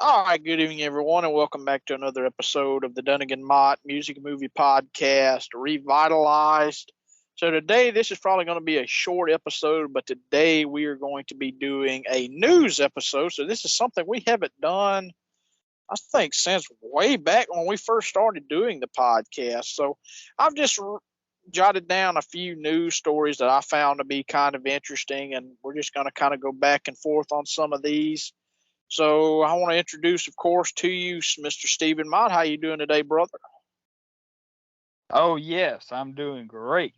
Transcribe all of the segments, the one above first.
All right, good evening, everyone, and welcome back to another episode of the Dungan-Mott Music and Movie Podcast, Revitalized. So today, this is probably going to be a short episode, but today we are going to be doing a news episode. So this is something we haven't done, I think, since way back when we first started doing the podcast. So I've just jotted down a few news stories that I found to be kind of interesting, and we're just going to kind of go back and forth on some of these. So I want to introduce, of course, to you, Mr. Stephen Mott. How you doing today, brother? Oh, yes, I'm doing great.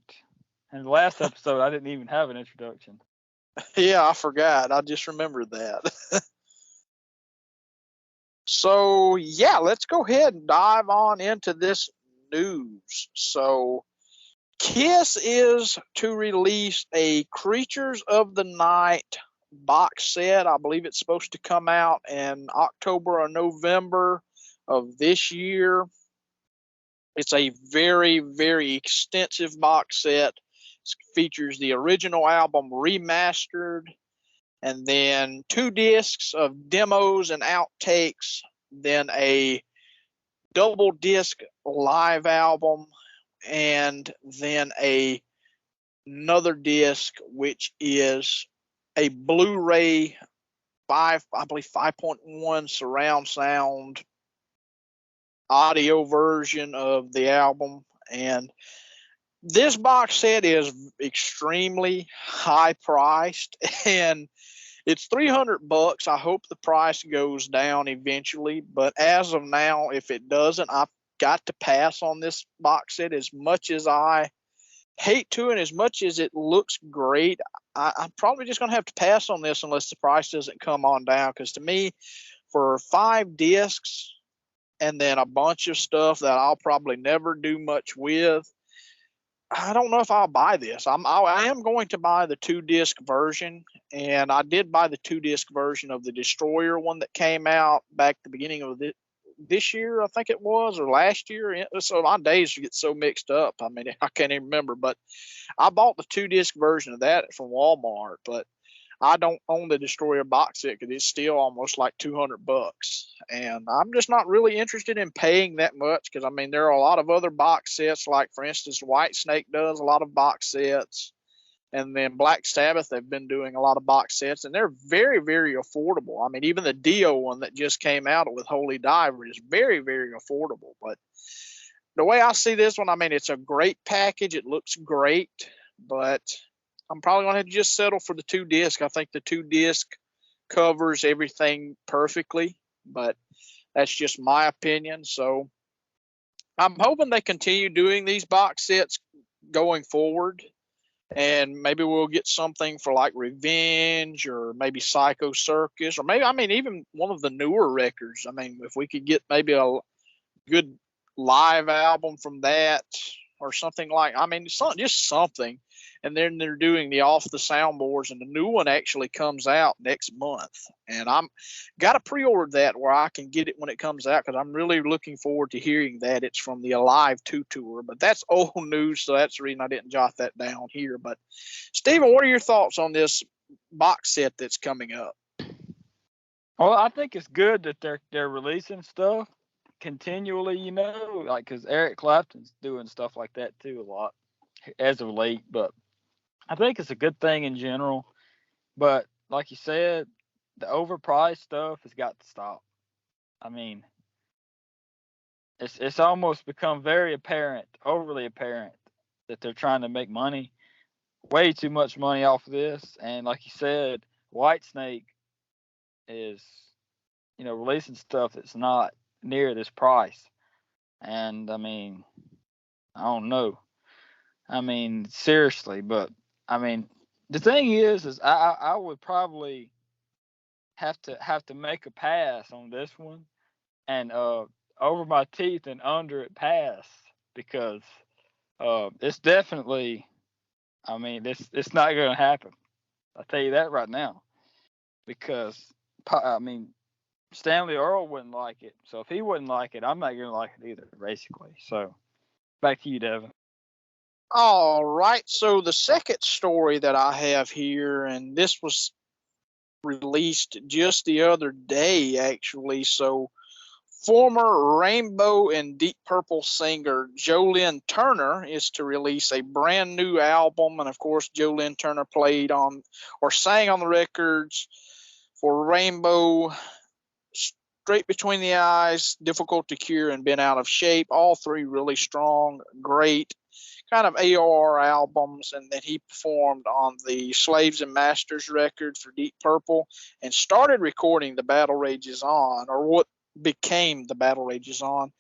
In the last episode, I didn't even have an introduction. Yeah, I forgot. I just remembered that. So, yeah, let's go ahead and dive on into this news. So, Kiss is to release a Creatures of the Night box set. I believe it's supposed to come out in October or November of this year. It's a very, very extensive box set. It features the original album remastered, and then 2 discs of demos and outtakes, then a double disc live album, and then another disc which is a Blu-ray 5.1 surround sound audio version of the album. And this box set is extremely high priced, and it's $300. I hope the price goes down eventually, but as of now, if it doesn't, I've got to pass on this box set. As much as I hate to, and as much as it looks great, I'm probably just going to have to pass on this unless the price doesn't come on down. Because to me, for 5 discs and then a bunch of stuff that I'll probably never do much with, I don't know if I'll buy this. I am going to buy the 2-disc version, and I did buy the 2-disc version of the Destroyer one that came out back the beginning of this year, I think it was, or last year. So my days get so mixed up. I mean, I can't even remember. But I bought the 2-disc version of that from Walmart, but I don't own the Destroyer box set because it's still almost like $200, and I'm just not really interested in paying that much. Because I mean, there are a lot of other box sets, like for instance, Whitesnake does a lot of box sets, and then Black Sabbath, they've been doing a lot of box sets, and they're very, very affordable. I mean, even the Dio one that just came out with Holy Diver is very, very affordable. But the way I see this one, I mean, it's a great package. It looks great, but I'm probably going to just settle for the 2-disc. I think the 2-disc covers everything perfectly, but that's just my opinion. So I'm hoping they continue doing these box sets going forward, and maybe we'll get something for like Revenge or maybe Psycho Circus, or maybe, I mean, even one of the newer records. I mean, if we could get maybe a good live album from that or something like, I mean, just something. And then they're doing the Off the Soundboards, and the new one actually comes out next month. And I'm got to pre-order that where I can get it when it comes out, because I'm really looking forward to hearing that. It's from the Alive 2 tour, but that's old news, so that's the reason I didn't jot that down here. But Stephen, what are your thoughts on this box set that's coming up? Well, I think it's good that they're releasing stuff continually, like because Eric Clapton's doing stuff like that too a lot as of late. But I think it's a good thing in general. But like you said, the overpriced stuff has got to stop. I mean, it's almost become very apparent, overly apparent, that they're trying to make money, way too much money off of this. And like you said, Whitesnake is, releasing stuff that's not near this price. And I mean, I don't know. I mean, seriously, but I mean, the thing is I would probably have to make a pass on this one, and over my teeth and under it pass, because it's definitely, I mean, it's not going to happen. I'll tell you that right now, because I mean, Stanley Earl wouldn't like it. So if he wouldn't like it, I'm not going to like it either, basically. So back to you, Devin. All right. So the second story that I have here, and this was released just the other day, actually. So, former Rainbow and Deep Purple singer Jolene Turner is to release a brand new album. And of course, Jolene Turner played on or sang on the records for Rainbow, Straight Between the Eyes, Difficult to Cure, and Been Out of Shape. All three really strong, great kind of AOR albums. And then he performed on the Slaves and Masters record for Deep Purple and started recording The Battle Rages On, or what became The Battle Rages On.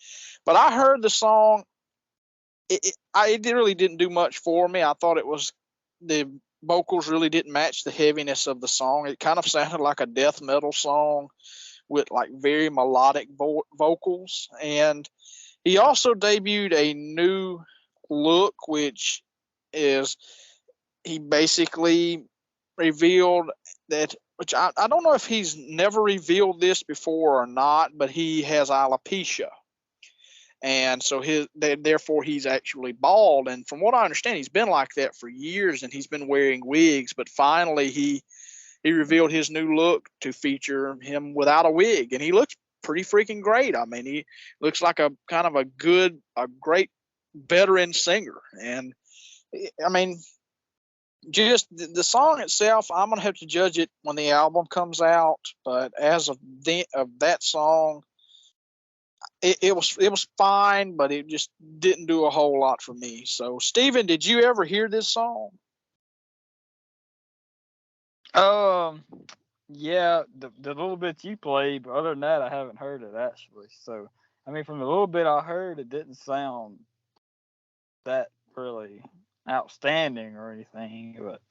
But I heard the song. It really didn't do much for me. I thought the vocals really didn't match the heaviness of the song. It kind of sounded like a death metal song with like very melodic vocals. And he also debuted a new look, which is he basically revealed that, which I don't know if he's never revealed this before or not, but he has alopecia. And so therefore he's actually bald. And from what I understand, he's been like that for years, and he's been wearing wigs. But finally, he revealed his new look to feature him without a wig, and he looks pretty freaking great. I mean, he looks like a kind of a great veteran singer. And I mean, just the song itself, I'm gonna have to judge it when the album comes out. But as of that song, it was fine, but it just didn't do a whole lot for me. So, Steven, did you ever hear this song? Yeah, the little bits you played, but other than that, I haven't heard it actually. So, I mean, from the little bit I heard, it didn't sound that really outstanding or anything. But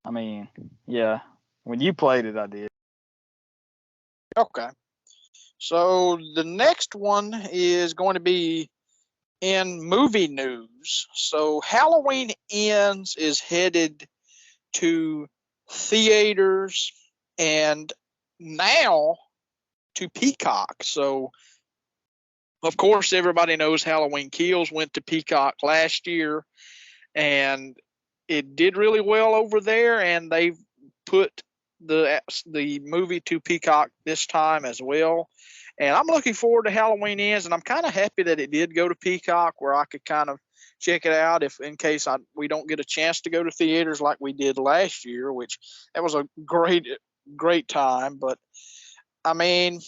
I mean, yeah, when you played it, I did. Okay. So the next one is going to be in movie news. So Halloween Ends is headed to theaters and now to Peacock. So, of course, everybody knows Halloween Kills went to Peacock last year, and it did really well over there. And they've put the movie to Peacock this time as well. And I'm looking forward to Halloween Ends, and I'm kind of happy that it did go to Peacock, where I could kind of check it out if in case we don't get a chance to go to theaters like we did last year, which that was a great time. But I mean,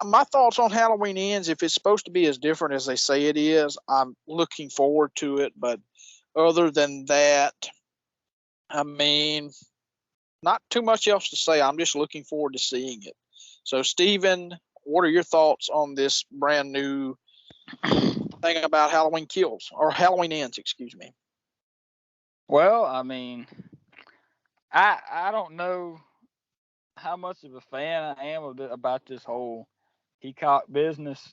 my thoughts on Halloween Ends, if it's supposed to be as different as they say it is, I'm looking forward to it. But other than that, I mean, not too much else to say. I'm just looking forward to seeing it. So, Steven, what are your thoughts on this brand new thing about Halloween Kills, or Halloween Ends, excuse me? Well, I mean, I don't know how much of a fan I am about this whole Peacock business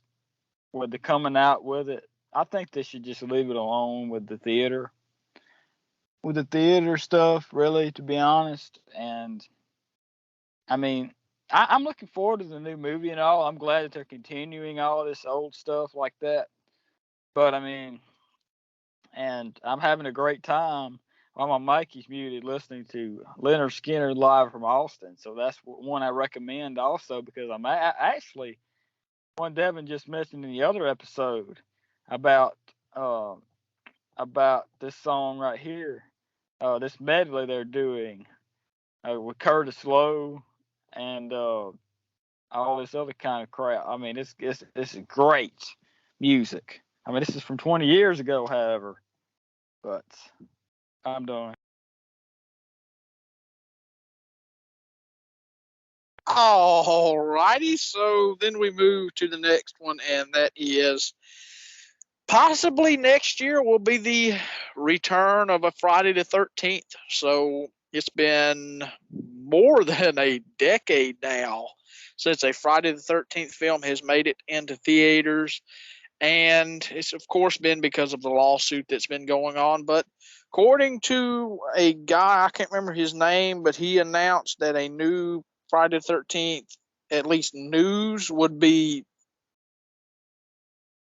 with the coming out with it. I think they should just leave it alone with the theater stuff, really, to be honest. And I mean, I'm looking forward to the new movie and all. I'm glad that they're continuing all this old stuff like that. But I mean, and I'm having a great time while my mic is muted listening to Leonard Skinner live from Austin. So that's one I recommend also, because I'm actually one Devin just mentioned in the other episode about uh, this song right here, this medley they're doing with Curtis Lowe and all this other kind of crap. I mean, it's great music. I mean, this is from 20 years ago, however, but I'm done. All righty. So then we move to the next one, and that is possibly next year will be the return of a Friday the 13th. So it's been more than a decade now since a Friday the 13th film has made it into theaters. And it's, of course, been because of the lawsuit that's been going on. But according to a guy, I can't remember his name, but he announced that a new Friday the 13th, at least news, would be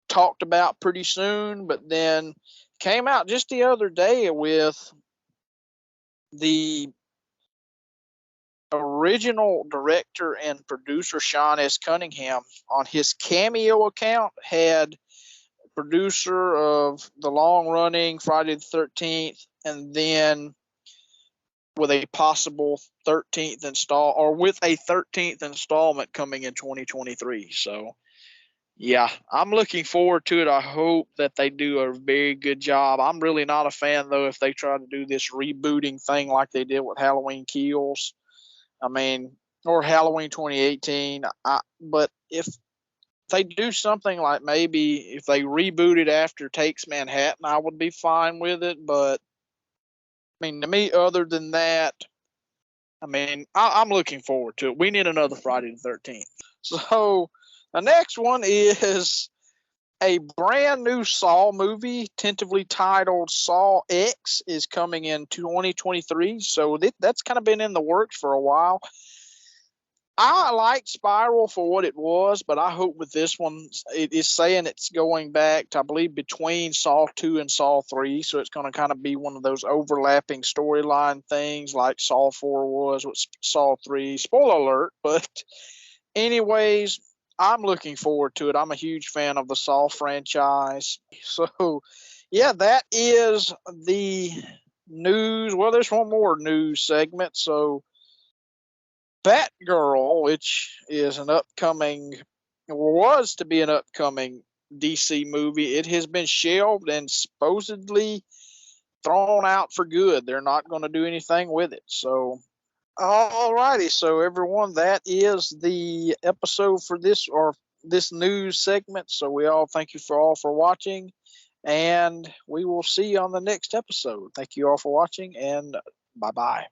talked about pretty soon. But then came out just the other day with the original director and producer Sean S. Cunningham on his Cameo account had producer of the long-running Friday the 13th, and then with a possible 13th install, or with a 13th installment coming in 2023. So yeah, I'm looking forward to it. I hope that they do a very good job. I'm really not a fan, though, if they try to do this rebooting thing like they did with Halloween Kills. I mean, or Halloween 2018. But if they do something like, maybe if they reboot it after Takes Manhattan, I would be fine with it. But I mean, to me, other than that, I mean, I'm looking forward to it. We need another Friday the 13th. So the next one is a brand new Saw movie, tentatively titled Saw X, is coming in 2023. So that's kind of been in the works for a while. I liked Spiral for what it was, but I hope with this one, it is saying it's going back to, I believe, between Saw 2 and Saw 3. So it's going to kind of be one of those overlapping storyline things like Saw 4 was with Saw 3. Spoiler alert. But anyways, I'm looking forward to it. I'm a huge fan of the Saw franchise. So yeah, that is the news. Well, there's one more news segment. So Batgirl, which is was to be an upcoming DC movie, it has been shelved and supposedly thrown out for good. They're not going to do anything with it. So, alrighty. So, everyone, that is the episode for this news segment. So, we all thank you all for watching, and we will see you on the next episode. Thank you all for watching, and bye bye.